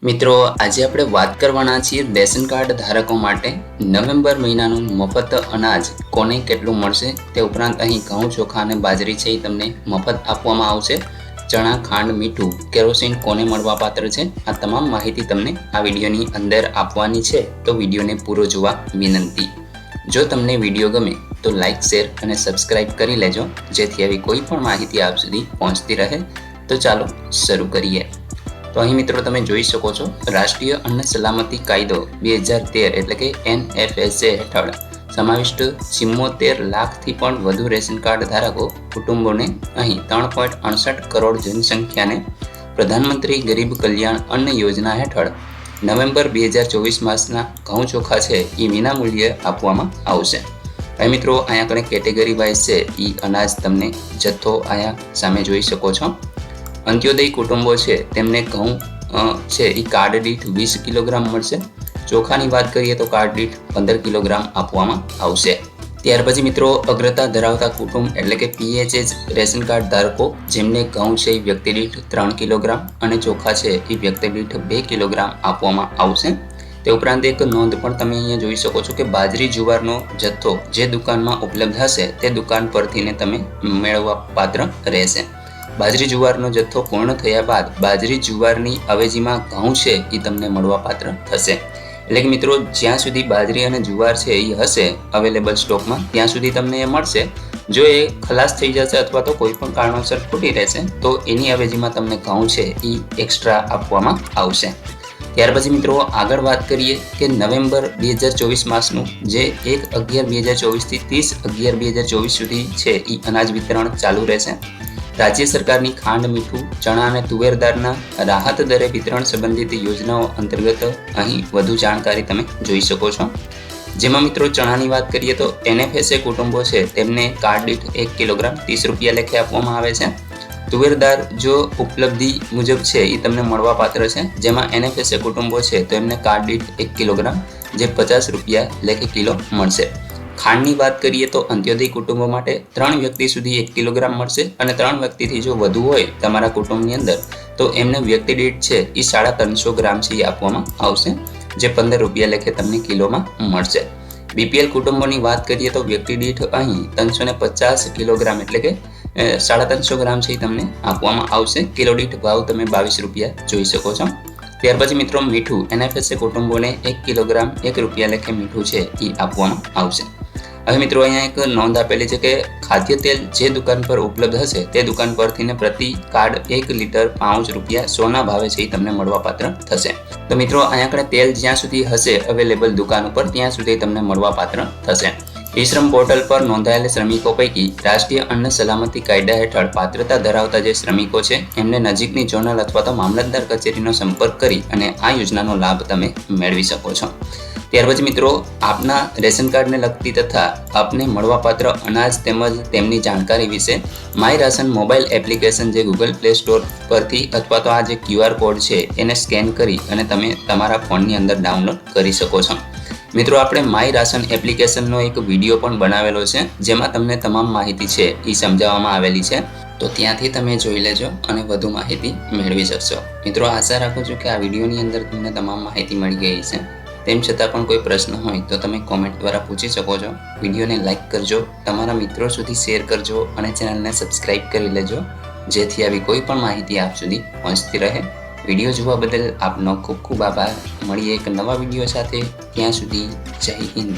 મિત્રો આજે આપણે વાત કરવાના છીએ રેશન કાર્ડ ધારકો માટે નવેમ્બર મહિનાનું મફત અનાજ કોને કેટલું મળશે તે ઉપરાંત અહીં ઘઉં ચોખા અને બાજરી છે એ તમને મફત આપવામાં આવશે। ચણા ખાંડ મીઠું કેરોસીન કોને મળવાપાત્ર છે આ તમામ માહિતી તમને આ વિડીયોની અંદર આપવાની છે, તો વિડીયોને પૂરો જોવા વિનંતી। જો તમને વિડીયો ગમે તો લાઇક શેર અને સબસ્ક્રાઇબ કરી લેજો, જેથી આવી કોઈ પણ માહિતી આપ સુધી પહોંચતી રહે। તો ચાલો શરૂ કરીએ। તો અહીં મિત્રો તમે જોઈ શકો છો, રાષ્ટ્રીય અન્ન સલામતી કાયદો 2013 એટલે કે NFSA હેઠળ સમાવિષ્ટ 74 લાખથી પણ વધુ રેશન કાર્ડ ધારકો કુટુંબોને અહીં 3.68 કરોડ જનસંખ્યાને પ્રધાનમંત્રી ગરીબ કલ્યાણ અન્ન યોજના હેઠળ નવેમ્બર 2024 માસના ઘઉં ચોખા છે એ વિનામૂલ્યે આપવામાં આવશે। હવે મિત્રો અહીંયા કણે કેટેગરી વાઇઝ છે એ અનાજ તમને જથ્થો અહીંયા સામે જોઈ શકો છો। અંત્યોદય કુટુંબો છે તેમને ઘઉં છે એ કાર્ડ દીઠ 20 કિલોગ્રામ મળશે। ચોખાની વાત કરીએ તો કાર્ડ દીઠ 15 કિલોગ્રામ આપવામાં આવશે। ત્યાર પછી મિત્રો અગ્રતા ધરાવતા કુટુંબ એટલે કે PHS રેશન કાર્ડ ધારકો જેમને ઘઉં છે એ વ્યક્તિ દીઠ 3 કિલોગ્રામ અને ચોખા છે એ વ્યક્તિ દીઠ 2 કિલોગ્રામ આપવામાં આવશે। તે ઉપરાંત એક નોંધ પણ તમે અહીંયા જોઈ શકો છો કે બાજરી જુવારનો જથ્થો જે દુકાનમાં ઉપલબ્ધ હશે તે દુકાન પરથીને તમે મેળવવા પાત્ર રહેશે। બાજરી જુવારનો જથ્થો પૂર્ણ થયા બાદ બાજરી જુવારની અવેજીમાં ઘઉં છે એ તમને મળવાપાત્ર થશે। એટલે કે મિત્રો જ્યાં સુધી બાજરી અને જુવાર છે એ હશે અવેલેબલ સ્ટોકમાં ત્યાં સુધી તમને એ મળશે। જો એ ખલાસ થઈ જશે અથવા તો કોઈ પણ કારણોસર ખૂટી રહેશે તો એની અવેજીમાં તમને ઘઉં છે એ એક્સ્ટ્રા આપવામાં આવશે। ત્યાર પછી મિત્રો આગળ વાત કરીએ કે નવેમ્બર 2024 માસનું જે 1/11/2024 થી 30/11/2024 સુધી છે એ અનાજ વિતરણ ચાલુ રહેશે। રાજ્ય સરકારની ખાંડ મીઠું ચણા અને તુવેર દાળના રાહત દરે વિતરણ સંબંધિત યોજનાઓ અંતર્ગત અહીં વધુ જાણકારી તમે જોઈ શકો છો। જેમાં મિત્રો ચણાની વાત કરીએ તો NFSA કુટુંબો છે તેમને કાર્ડ દીઠ 1 કિલોગ્રામ 30 રૂપિયા લેખે આપવામાં આવે છે। તુવેર દાળ જો ઉપલબ્ધિ મુજબ છે એ તમને મળવાપાત્ર છે, જેમાં NFSA કુટુંબો છે તો એમને કાર્ડ દીઠ 1 કિલોગ્રામ જે 50 રૂપિયા લેખે કિલો મળશે। ખાંડની વાત કરીએ તો અંત્યોદય કુટુંબો માટે 3 વ્યક્તિ સુધી 1 કિલોગ્રામ મળશે અને 3 વ્યક્તિથી જો વધુ હોય તમારા કુટુંબની અંદર તો એમને વ્યક્તિ દીઠ છે એ 350 ગ્રામ છે એ આપવામાં આવશે, જે 15 રૂપિયા લેખે તમને કિલોમાં મળશે। BPL કુટુંબોની વાત કરીએ તો વ્યક્તિ દીઠ અહીં 350 કિલોગ્રામ એટલે કે 350 ગ્રામ છે એ તમને આપવામાં આવશે। કિલો દીઠ ભાવ તમે 22 રૂપિયા જોઈ શકો છો। ત્યાર પછી મિત્રો મીઠું NFSA કુટુંબોને 1 કિલોગ્રામ 1 રૂપિયા લેખે મીઠું છે એ આપવામાં આવશે। હવે મિત્રો અહીંયા એક નોંધ આપેલી છે કે ખાદ્ય તેલ જે દુકાન પર ઉપલબ્ધ હશે તે દુકાન પરથી પ્રતિ કાર્ડ 1 લીટર 5 રૂપિયા 100 ભાવે છે એ તમને મળવાપાત્ર થશે। તો મિત્રો અહીંયા આગળ તેલ જ્યાં સુધી હશે અવેલેબલ દુકાન ઉપર ત્યાં સુધી તમને મળવાપાત્ર થશે। ઈ શ્રમ પોર્ટલ પર નોંધાયેલા શ્રમિકો પૈકી રાષ્ટ્રીય અન્ન સલામતી કાયદા હેઠળ પાત્રતા ધરાવતા જે શ્રમિકો છે એમને નજીકની ઝોનલ અથવા તો મામલતદાર કચેરીનો સંપર્ક કરી અને આ યોજનાનો લાભ તમે મેળવી શકો છો। ત્યાર પછી મિત્રો આપના રેશન કાર્ડને લગતી તથા આપને મળવાપાત્ર અનાજ તેમજ તેમની જાણકારી વિશે માય રાશન મોબાઈલ એપ્લિકેશન જે ગૂગલ પ્લે સ્ટોર પરથી અથવા તો આ જે QR કોડ છે એને સ્કેન કરી અને તમે તમારા ફોનની અંદર ડાઉનલોડ કરી શકો છો। મિત્રો આપણે માય રાશન એપ્લિકેશનનો એક વિડીયો પણ બનાવેલો છે, જેમાં તમને તમામ માહિતી છે એ સમજાવવામાં આવેલી છે, તો ત્યાંથી તમે જોઈ લેજો અને વધુ માહિતી મેળવી શકશો। મિત્રો આશા રાખું છું કે આ વિડીયોની અંદર તમને તમામ માહિતી મળી ગઈ છે। તેમ છતાં પણ કોઈ પ્રશ્ન હોય તો તમે કોમેન્ટ દ્વારા પૂછી શકો છો। વિડીયોને લાઇક કરજો, તમારા મિત્રો સુધી શેર કરજો અને ચેનલને સબસ્ક્રાઇબ કરી લેજો, જેથી આવી કોઈ પણ માહિતી આપ સુધી પહોંચતી રહે। વિડીયો જોવા બદલ આપનો ખૂબ ખૂબ આભાર। મળીએ એક નવા વિડીયો સાથે, ત્યાં સુધી જય હિન્દ।